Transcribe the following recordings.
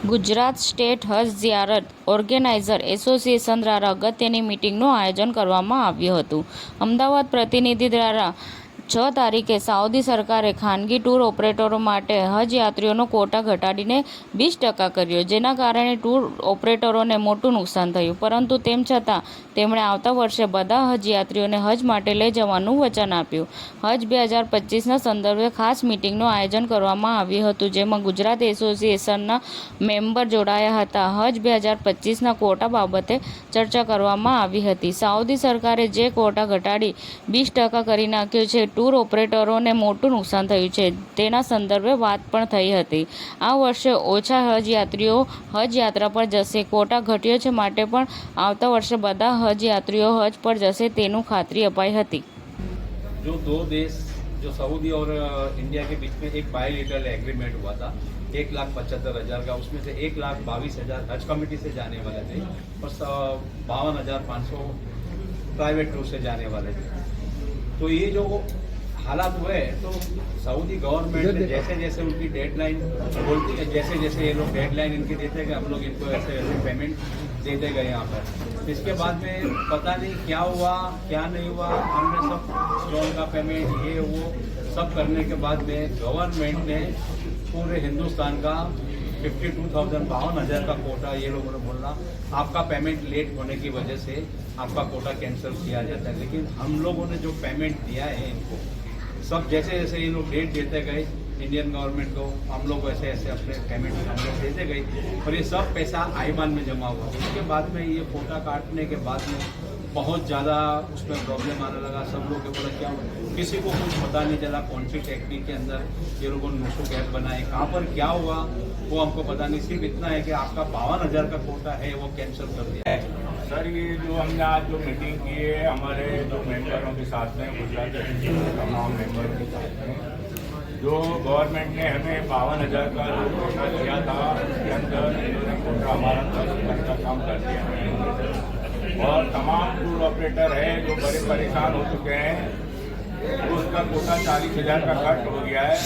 Gujarat state હજ Ziyarat organiser association દ્વારા અગત્યની મિટિંગનું આયોજન કરવામાં આવ્યું હતું. અમદાવાદ પ્રતિનિધિ દ્વારા 6 તારીખે સાઉદી સરકારે ખાનગી ટૂર ઓપરેટરો માટે હજ યાત્રીઓનો કોટા ઘટાડીને 20% કર્યો, જેના કારણે ટૂર ઓપરેટરોને મોટું નુકસાન થયું. પરંતુ તેમ છતાં તેમણે આવતા વર્ષે બધા હજ યાત્રીઓને હજ માટે લઈ જવાનું વચન આપ્યું. હજ 2025ના સંદર્ભે ખાસ મિટિંગનું આયોજન કરવામાં આવ્યું હતું, જેમાં ગુજરાત એસોસિએશનના મેમ્બર જોડાયા હતા. હજ 2025ના કોટા બાબતે ચર્ચા કરવામાં આવી હતી. સાઉદી સરકારે જે કોટા ઘટાડી 20% કરી નાખ્યો છે, ટૂર ઓપરેટરોને મોટું નુકસાન થયું છે, તેના સંદર્ભે વાત પણ થઈ હતી. આ વર્ષે ઓછા હજ યાત્રીઓ હજ યાત્રા પર જશે. કોટા ઘટ્યો છે, માટે પણ આવતા વર્ષે બધા હજ યાત્રીઓ હજ પર જશે તેનું ખાતરી અપાઈ હતી. जो दो देश जो सऊदी और इंडिया के बीच में एक बायलैटरल एग्रीमेंट हुआ था 1,75,000 का, उसमें से 1,22,000 हज कमेटी से जाने वाले थे और 52,500 प्राइवेट टूर से जाने वाले थे. तो ये जो हालात हुए तो सऊदी गवर्नमेंट ने जैसे जैसे उनकी डेडलाइन बोलती है, जैसे जैसे ये लोग डेडलाइन इनकी देते गए, हम लोग इनको ऐसे ऐसे पेमेंट देते गए यहाँ पर. इसके बाद में पता नहीं क्या हुआ क्या नहीं हुआ, हमने सब लोन का पेमेंट ये वो सब करने के बाद में गवर्नमेंट ने पूरे हिंदुस्तान का 52,000 का कोटा ये लोगों ने बोलना आपका पेमेंट लेट होने की वजह से आपका कोटा कैंसिल किया जाता है. लेकिन हम लोगों ने जो पेमेंट दिया है इनको सब जैसे जैसे ये लोग डेट देते गए इंडियन गवर्नमेंट को, हम लोग वैसे ऐसे अपने पेमेंट हम लोग देते गए और ये सब पैसा आईबान में जमा हुआ. उसके बाद में ये कोटा काटने के बाद में बहुत ज़्यादा उसमें प्रॉब्लम आने लगा. सब लोग के बोला क्या किसी को कुछ पता नहीं चला कौन सी टेक्निक के अंदर ये लोगों ने नोटो कैप बनाए, कहाँ पर क्या हुआ वो हमको पता नहीं. सिर्फ इतना है कि आपका 52,000 का कोटा है वो कैंसिल कर दिया है. सर, ये जो हमने आज जो मीटिंग की है हमारे जो मेंबरों के साथ में, गुजरात के तमाम मेंबरों के साथ में, जो गवर्नमेंट ने हमें 52,000 का जो कोटा दिया था उसके अंदर इन्होंने कोटा हमारा 10% का काम कर दिया है. और तमाम टूर ऑपरेटर है जो बड़े परेशान हो चुके हैं, उसका कोटा 40,000 का कट हो गया है.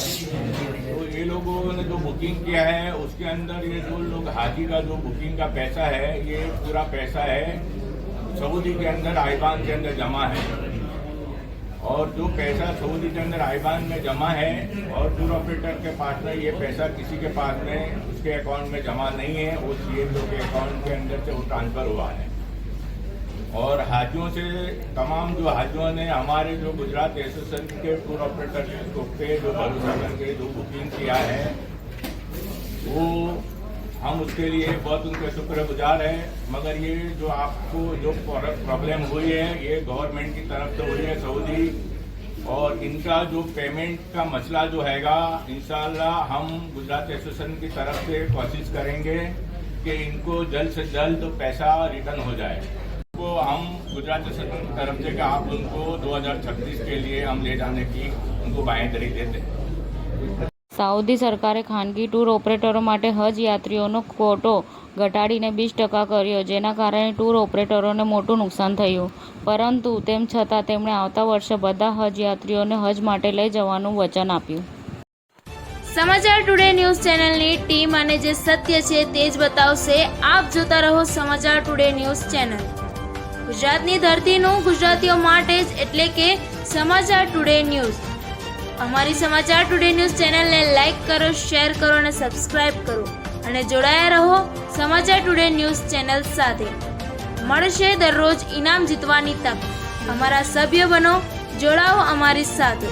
तो ये लोगों ने जो बुकिंग किया है उसके अंदर ये जो लोग हाजी का जो बुकिंग का पैसा है, ये पूरा पैसा है सऊदी के अंदर आईबान के अंदर जमा है. और जो पैसा सऊदी के अंदर आईबान में जमा है और टूर ऑपरेटर के पास में ये पैसा किसी के पास में उसके अकाउंट में जमा नहीं है, वो सीएम के अकाउंट के अंदर से वो ट्रांसफर हुआ है. और हाजियों से तमाम जो हाजियों ने हमारे जो गुजरात एसोसिएशन के टूर ऑपरेटर पे जो भरोसा करके जो बुकिंग किया है, वो हम उसके लिए बहुत उनके शुक्रगुजार हैं. मगर ये जो आपको जो प्रॉब्लम हुई है ये गवर्नमेंट की तरफ से हुई है सऊदी, और इनका जो पेमेंट का मसला जो हैगा इंशाल्लाह हम गुजरात एसोसिएशन की तरफ से कोशिश करेंगे कि इनको जल्द से जल्द पैसा रिटर्न हो जाए. तो हम गुजरात एसोसिएशन की तरफ से कि आप उनको 2036 के लिए हम ले जाने की उनको बांहेधरी देते हैं. સાઉદી સરકારે ખાનગી ટૂર ઓપરેટરો માટે હજ યાત્રીઓનો કોટો ઘટાડીને 20% કર્યો, જેના કારણે ટૂર ઓપરેટરોને મોટું નુકસાન થયું. પરંતુ તેમ છતાં તેમણે આવતા વર્ષે બધા હજ યાત્રીઓને હજ માટે લઈ જવાનું વચન આપ્યું. સમાચાર ટુડે ન્યૂઝ ચેનલની ટીમ અને જે સત્ય છે તે જ બતાવશે. આપ જોતા રહો સમાચાર ટુડે ન્યૂઝ ચેનલ. ગુજરાતની ધરતીનું ગુજરાતીઓ માટે જ, એટલે કે સમાચાર ટુડે ન્યૂઝ. અમારી સમાચાર ટુડે ન્યૂઝ ચેનલને લાઇક કરો, શેર કરો અને સબસ્ક્રાઇબ કરો અને જોડાયા રહો સમાચાર ટુડે ન્યૂઝ ચેનલ સાથે. મળશે દરરોજ ઇનામ જીતવાની તક. અમારા સભ્ય બનો, જોડાઓ અમારી સાથે.